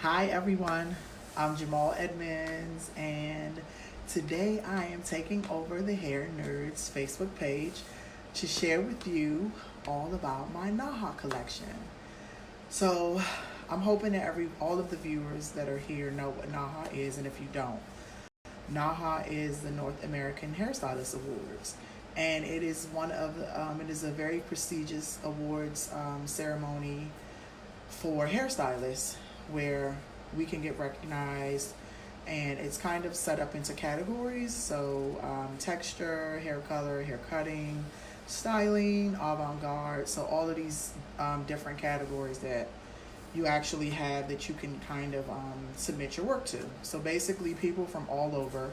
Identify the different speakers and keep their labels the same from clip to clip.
Speaker 1: Hi everyone, I'm Jamal Edmonds, and today I am taking over the Hair Nerds Facebook page to share with you all about my NAHA collection. So I'm hoping that all of the viewers that are here know what NAHA is, and if you don't, NAHA is the North American Hairstylist Awards, and it is it is a very prestigious awards ceremony for hairstylists where we can get recognized, and it's kind of set up into categories. So texture, hair color, hair cutting, styling, avant-garde. So all of these different categories that you actually have that you can kind of submit your work to. So basically people from all over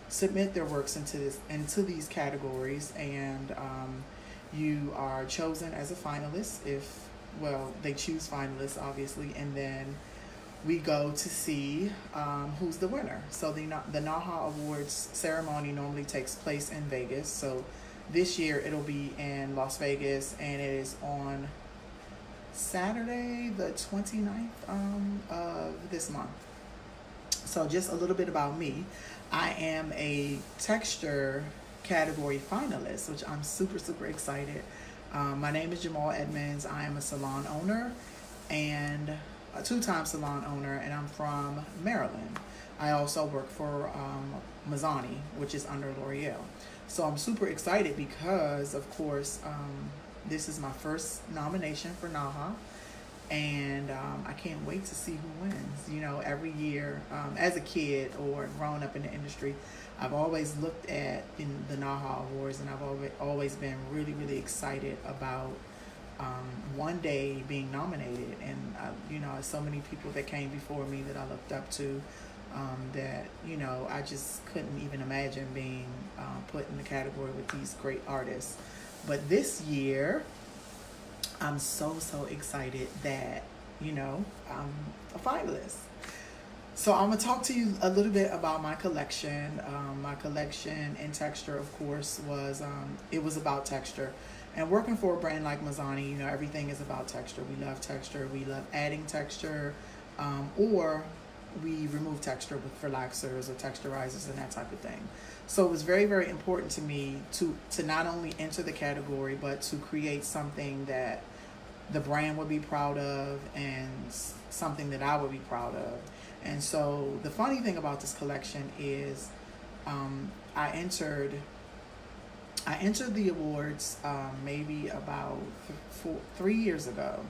Speaker 1: submit their works into these categories, and you are chosen as a finalist if, well, they choose finalists obviously, and then we go to see who's the winner. So the NAHA Awards ceremony normally takes place in Vegas. So this year it'll be in Las Vegas, and it is on Saturday the 29th of this month. So just a little bit about me. I am a texture category finalist, which I'm super excited. My name is Jamal Edmonds. I am a salon owner and a two-time salon owner, and I'm from Maryland. I also work for Mazzani, which is under L'Oreal. So I'm super excited because, of course, this is my first nomination for NAHA, and I can't wait to see who wins. You know, every year, as a kid or growing up in the industry, I've always looked at the NAHA Awards, and I've always been really excited about one day being nominated. And you know, so many people that came before me that I looked up to, that, you know, I just couldn't even imagine being put in the category with these great artists. But this year, I'm so excited that, you know, I'm a finalist. So I'm gonna talk to you a little bit about my collection. My collection in texture, of course, was it was about texture. And working for a brand like Mazzani, you know, everything is about texture. We love texture. We love adding texture, or we remove texture with relaxers or texturizers and that type of thing. So it was very important to me to not only enter the category, but to create something that the brand would be proud of and something that I would be proud of. And so the funny thing about this collection is I entered the awards maybe about 3 years ago.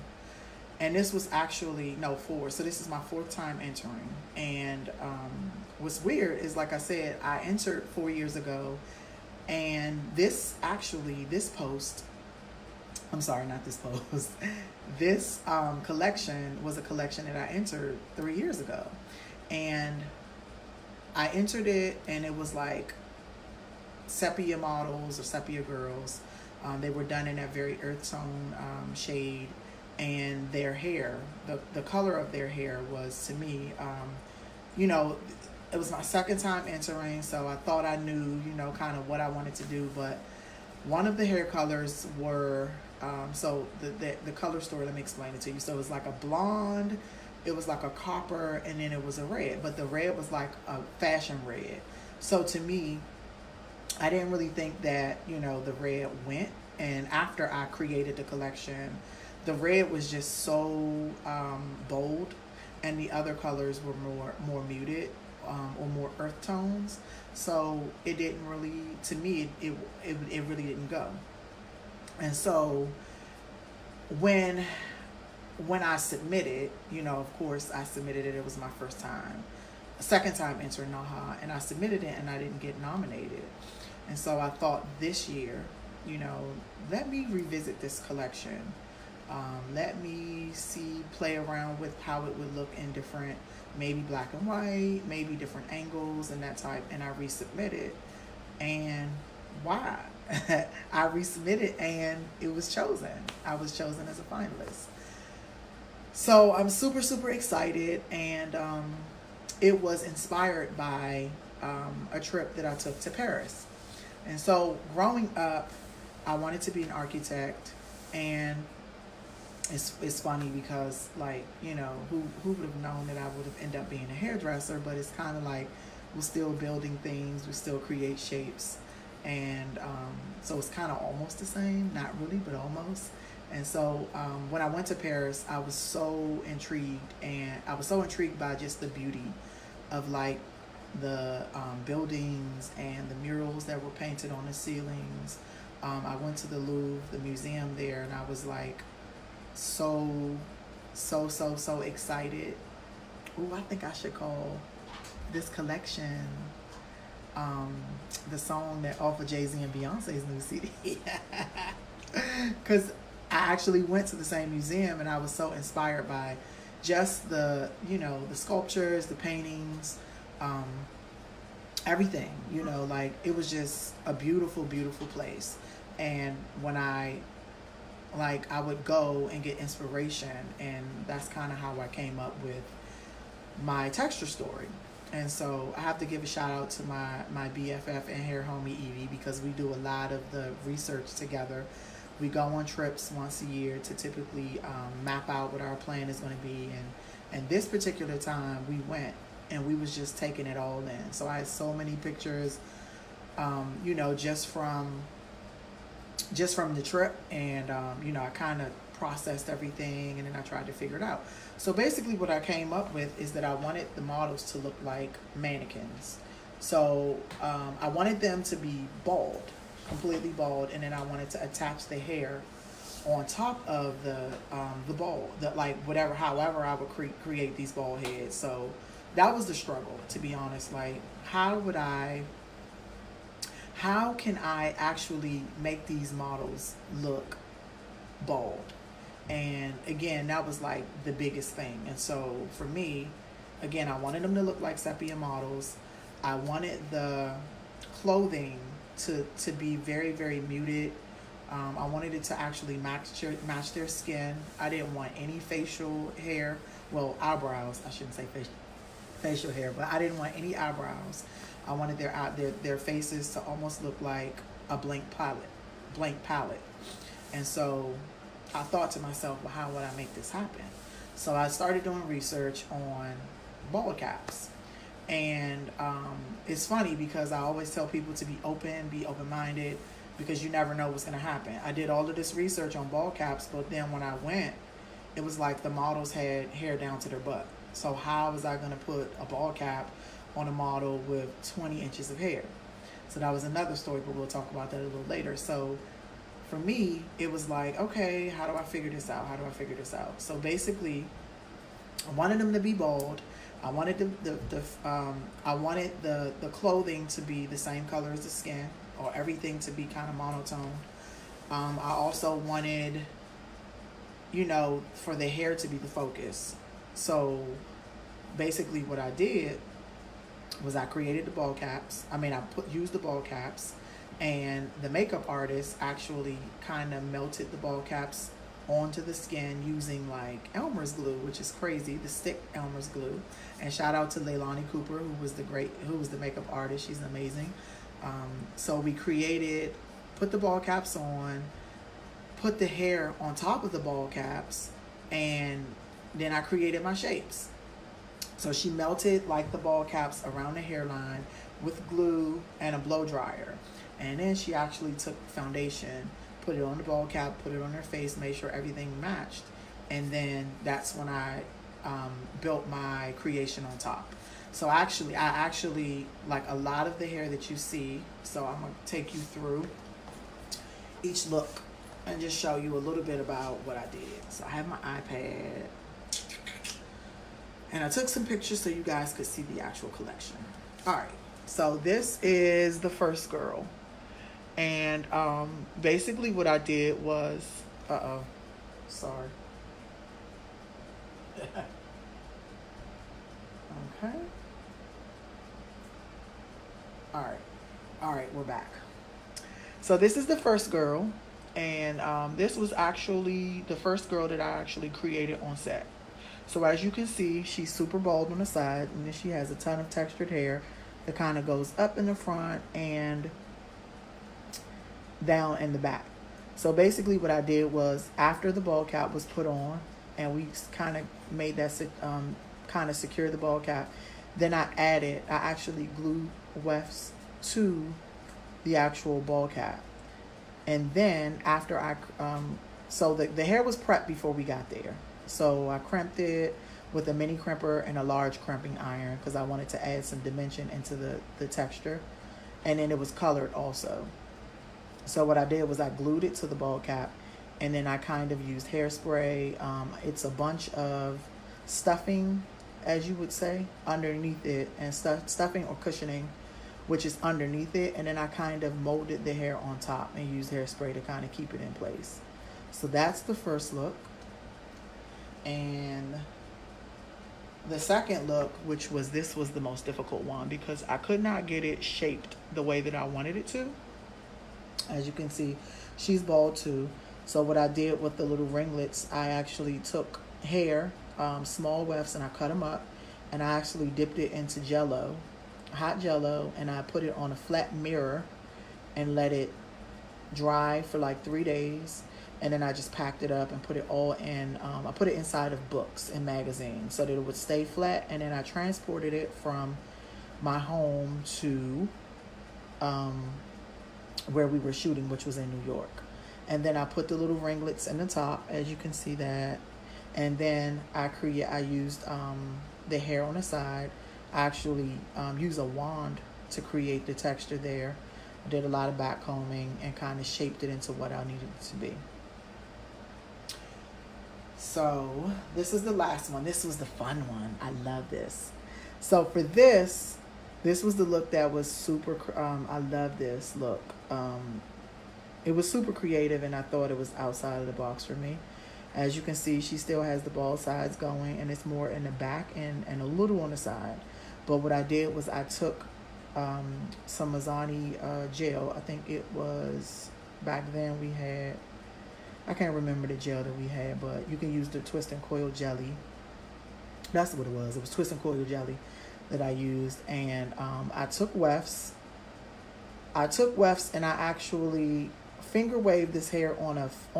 Speaker 1: And this was actually, no, 4. So this is my 4th time entering. And what's weird is, like I said, I entered 4 years ago. And this post, I'm sorry, not this post. This collection was a collection that I entered 3 years ago. And I entered it, and it was like sepia models or sepia girls. They were done in that very earth tone shade, and their hair, the color of their hair was, to me, you know, it was my 2nd time entering, so I thought I knew, you know, kind of what I wanted to do. But one of the hair colors were, so the color story, let me explain it to you. So it was like a blonde, it was like a copper, and then it was a red, but the red was like a fashion red. So to me, I didn't really think that, you know, the red went. And after I created the collection, the red was just so bold, and the other colors were more muted, or more earth tones. So it didn't really, to me, it really didn't go. And so when I submitted, you know, of course I submitted it. It was my 1st time, 2nd time entering NAHA, and I submitted it, and I didn't get nominated. And so I thought this year, you know, let me revisit this collection. Let me play around with how it would look in different, maybe black and white, maybe different angles and that type. And I resubmitted, and why? I resubmitted, and it was chosen. I was chosen as a finalist. So I'm super excited, and it was inspired by a trip that I took to Paris. And so growing up, I wanted to be an architect, and it's funny because, like, you know, who would have known that I would have ended up being a hairdresser, but it's kind of like we're still building things, we still create shapes, and so it's kind of almost the same, not really, but almost. And so when I went to Paris, I was so intrigued, and I was so intrigued by just the beauty of, like, the buildings and the murals that were painted on the ceilings. I went to the Louvre, the museum there, and I was like so excited. Ooh, I think I should call this collection the song that off of Jay-Z and Beyonce's new CD. Because I actually went to the same museum, and I was so inspired by just the, you know, the sculptures, the paintings, everything, you know, like it was just a beautiful, beautiful place. And when I would go and get inspiration, and that's kind of how I came up with my texture story. And so I have to give a shout out to my BFF and hair homie Evie, because we do a lot of the research together. We go on trips once a year to typically map out what our plan is going to be. And this particular time we went, and we was just taking it all in. So I had so many pictures, you know, just from the trip. And, you know, I kind of processed everything, and then I tried to figure it out. So basically what I came up with is that I wanted the models to look like mannequins. So I wanted them to be bald, completely bald, and then I wanted to attach the hair on top of the bald, like whatever, however I would create these bald heads. So that was the struggle, to be honest. Like, how can I actually make these models look bald? And again, that was like the biggest thing. And so for me, again, I wanted them to look like sepia models. I wanted the clothing to be very, very muted. I wanted it to actually match their skin. I didn't want any facial hair. Well, eyebrows. I shouldn't say facial hair, but I didn't want any eyebrows. I wanted their faces to almost look like a blank palette. And so I thought to myself, well, how would I make this happen? So I started doing research on bald caps. And it's funny because I always tell people to be open-minded, because you never know what's going to happen. I did all of this research on bald caps, but then when I went, it was like the models had hair down to their butt. So how was I going to put a bald cap on a model with 20 inches of hair? So that was another story, but we'll talk about that a little later. So for me, it was like, okay, how do I figure this out? So basically, I wanted them to be bald. I wanted the clothing to be the same color as the skin, or everything to be kind of monotone. I also wanted, you know, for the hair to be the focus. So basically what I did was I created the ball caps. Used the ball caps, and the makeup artist actually kind of melted the ball caps onto the skin using like Elmer's glue, which is crazy, the stick Elmer's glue. And shout out to Leilani Cooper, who was the makeup artist. She's amazing. So we put the ball caps on, put the hair on top of the ball caps, and then I created my shapes. So she melted like the ball caps around the hairline with glue and a blow dryer. And then she actually took foundation, put it on the ball cap, put it on her face, made sure everything matched. And then that's when I built my creation on top. So I actually like a lot of the hair that you see. So I'm going to take you through each look and just show you a little bit about what I did. So I have my iPad, and I took some pictures so you guys could see the actual collection. All right, so this is the first girl. And basically what I did was, sorry. Okay. All right, we're back. So this is the first girl, and this was actually the first girl that I actually created on set. So as you can see, she's super bald on the side, and then she has a ton of textured hair that kind of goes up in the front and down in the back. So basically what I did was after the ball cap was put on and we kind of made that kind of secure the ball cap, then I actually glued wefts to the actual ball cap. And then after so the hair was prepped before we got there. So I crimped it with a mini crimper and a large crimping iron because I wanted to add some dimension into the texture. And then it was colored also. So what I did was I glued it to the ball cap, and then I kind of used hairspray. It's a bunch of stuffing, as you would say, underneath it, and stuffing or cushioning, which is underneath it. And then I kind of molded the hair on top and used hairspray to kind of keep it in place. So that's the first look. And the second look, this was the most difficult one because I could not get it shaped the way that I wanted it to. As you can see, she's bald too. So what I did with the little ringlets, I actually took hair, small wefts, and I cut them up. And I actually dipped it into Jello, hot Jello, and I put it on a flat mirror and let it dry for like 3 days. And then I just packed it up and put it all in. I put it inside of books and magazines so that it would stay flat. And then I transported it from my home to where we were shooting, which was in New York. And then I put the little ringlets in the top, as you can see that. And then I used the hair on the side. I actually used a wand to create the texture there. I did a lot of back combing and kind of shaped it into what I needed it to be. So this is the last one. This was the fun one. I love this. So for this was the look that was super, I love this look. It was super creative and I thought it was outside of the box for me. As you can see, she still has the ball sides going and it's more in the back and a little on the side. But what I did was I took some Mazzani gel. I think it was, back then we had, I can't remember the gel that we had, but you can use the twist and coil jelly. That's what it was. It was twist and coil jelly that I used. And I took wefts. And I actually finger waved this hair on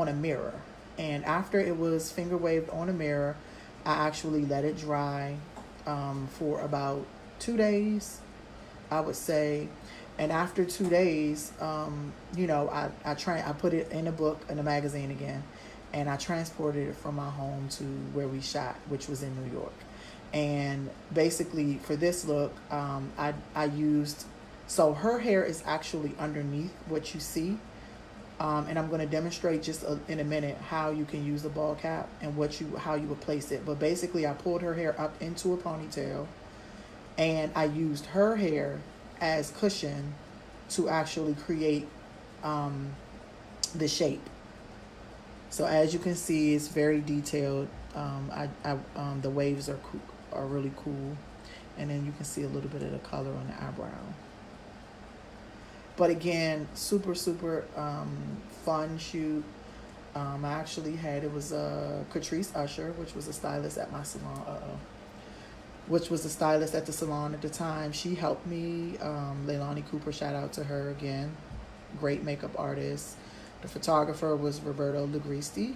Speaker 1: a mirror. And after it was finger waved on a mirror, I actually let it dry for about 2 days, I would say. And after 2 days, I put it in a book, in a magazine again, and I transported it from my home to where we shot, which was in New York. And basically for this look, I used, so her hair is actually underneath what you see. And I'm going to demonstrate just in a minute how you can use the ball cap and how you would place it. But basically I pulled her hair up into a ponytail and I used her hair as cushion to actually create the shape. So as you can see, it's very detailed. The waves are really cool, and then you can see a little bit of the color on the eyebrow. But again, super fun shoot. I actually had, it was Catrice Usher, which was a stylist at my salon. Which was a stylist at the salon at the time. She helped me. Leilani Cooper, shout out to her again. Great makeup artist. The photographer was Roberto Legristi.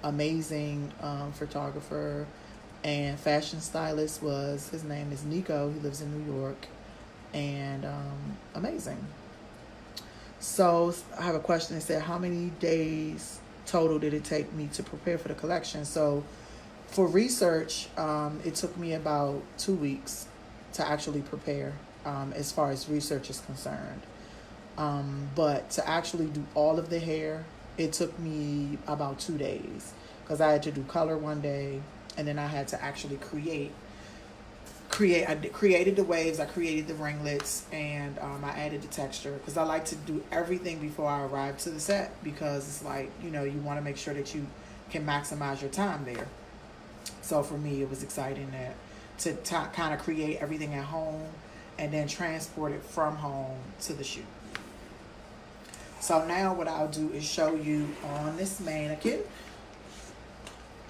Speaker 1: Amazing photographer. And fashion stylist his name is Nico. He lives in New York. And amazing. So I have a question that said, how many days total did it take me to prepare for the collection? So for research, it took me about 2 weeks to actually prepare as far as research is concerned. But to actually do all of the hair, it took me about 2 days because I had to do color one day and then I had to actually I created the waves, I created the ringlets, and I added the texture because I like to do everything before I arrive to the set because it's like, you want to make sure that you can maximize your time there. So for me, it was exciting to kind of create everything at home and then transport it from home to the shoot. So now what I'll do is show you on this mannequin.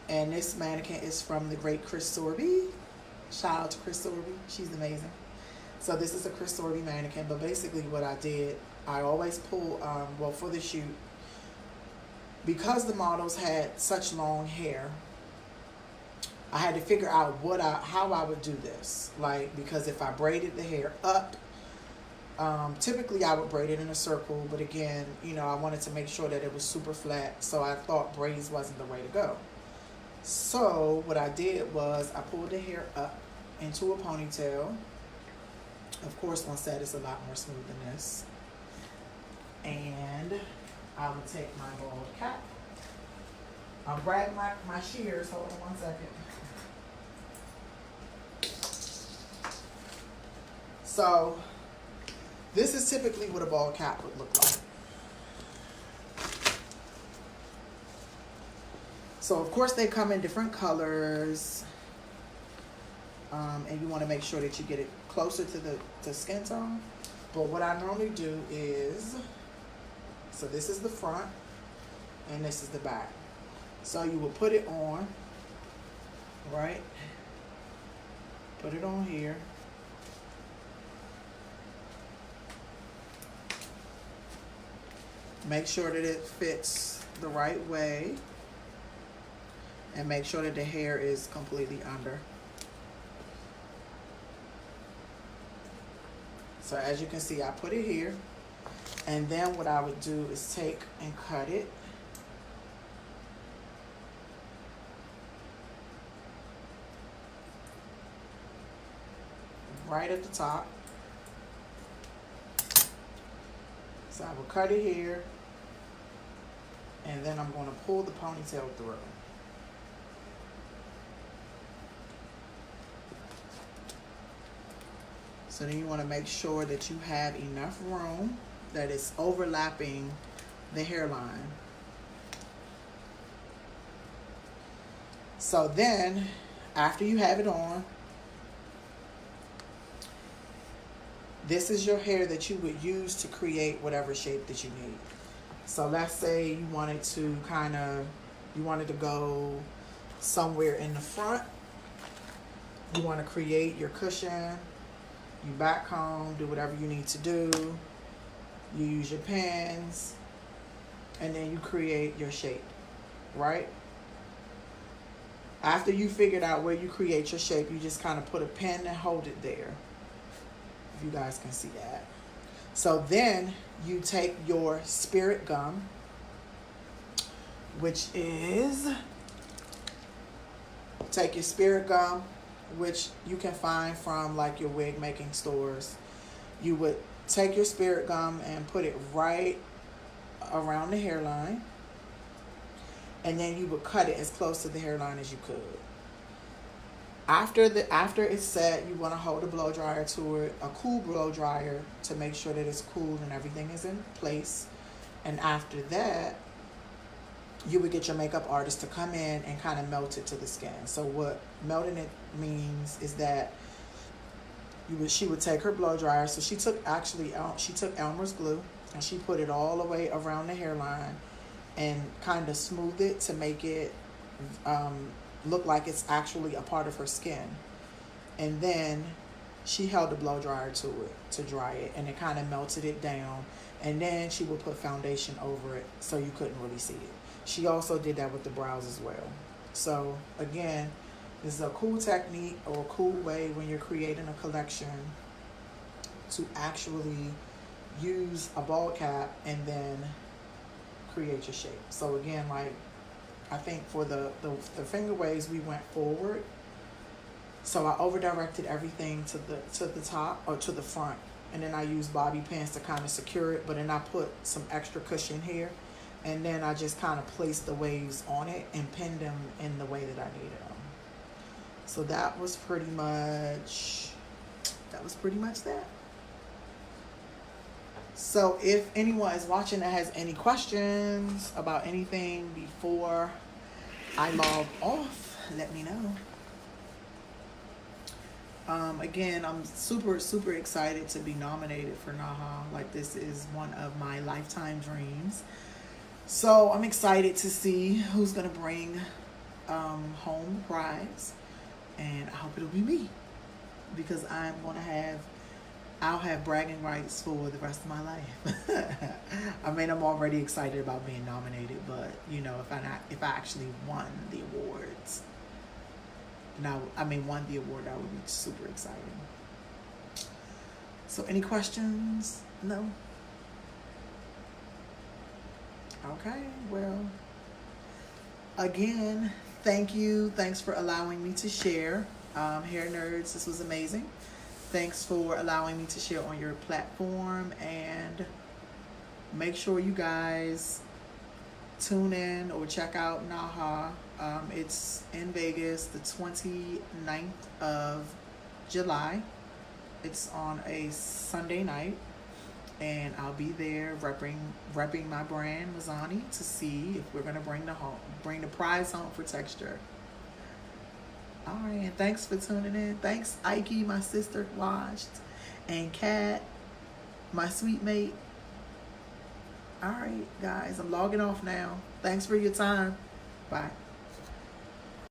Speaker 1: And this mannequin is from the great Chris Sorby. Shout out to Chris Sorby. She's amazing. So this is a Chris Sorby mannequin. But basically what I did I always pull, well, for the shoot, because the models had such long hair, I had to figure out how I would do this. Like, because if I braided the hair up, typically I would braid it in a circle, but again, you know, I wanted to make sure that it was super flat, so I thought braids wasn't the way to go. So what I did was I pulled the hair up into a ponytail. Of course, on set it's a lot more smooth than this. And I would take my bald cap. I'll grab my shears. Hold on 1 second. So this is typically what a bald cap would look like. So of course they come in different colors, and you want to make sure that you get it closer to the skin tone. But what I normally do is, so this is the front and this is the back. So you will put it on, right? Put it on here. Make sure that it fits the right way. And make sure that the hair is completely under. So as you can see, I put it here. And then what I would do is take and cut it. Right at the top. So I will cut it here. And then I'm going to pull the ponytail through. So then you want to make sure that you have enough room that it's overlapping the hairline. So then, after you have it on, this is your hair that you would use to create whatever shape that you need. So let's say you wanted to go somewhere in the front. You want to create your cushion. You back comb, do whatever you need to do. You use your pins, and then you create your shape, right? After you figured out where you create your shape, you just kind of put a pin and hold it there. If you guys can see that. So then you take your spirit gum, which is, take your spirit gum, which you can find from like your wig making stores. You would take your spirit gum and put it right around the hairline, and then you would cut it as close to the hairline as you could. After it's set, you want to hold a blow dryer to it, a cool blow dryer, to make sure that it's cool and everything is in place. And after that, you would get your makeup artist to come in and kind of melt it to the skin. So what melting it means is that she would take her blow dryer. So she took Elmer's glue and she put it all the way around the hairline and kind of smoothed it to make it look like it's actually a part of her skin. And then she held the blow dryer to it to dry it, and it kind of melted it down. And then she would put foundation over it so you couldn't really see it. She also did that with the brows as well. So again, this is a cool technique or a cool way when you're creating a collection to actually use a bald cap and then create your shape. So again, like I think for the finger waves, we went forward. So I over directed everything to the top or to the front, and then I used bobby pins to kind of secure it. But then I put some extra cushion here. And then I just kind of placed the waves on it and pinned them in the way that I needed them. So that was pretty much that. So if anyone is watching that has any questions about anything before I log off, let me know. Again, I'm super, super excited to be nominated for NAHA. Like, this is one of my lifetime dreams. So I'm excited to see who's going to bring home the prize. And I hope it'll be me, because I'm going to have I'll have bragging rights for the rest of my life. I mean, I'm already excited about being nominated, but you know, if I actually won the awards, now I mean won the award, that would be super exciting. So, any questions? No. Okay. Well, again, thank you. Thanks for allowing me to share. Hair Nerds, this was amazing. Thanks for allowing me to share on your platform, and make sure you guys tune in or check out NAHA. It's in Vegas the 29th of July. It's on a Sunday night, and I'll be there repping my brand Mazani to see if we're gonna bring the prize home for Texture. All right, and thanks for tuning in. Thanks, Ike, my sister watched, and Kat, my sweet mate. All right, guys, I'm logging off now. Thanks for your time. Bye.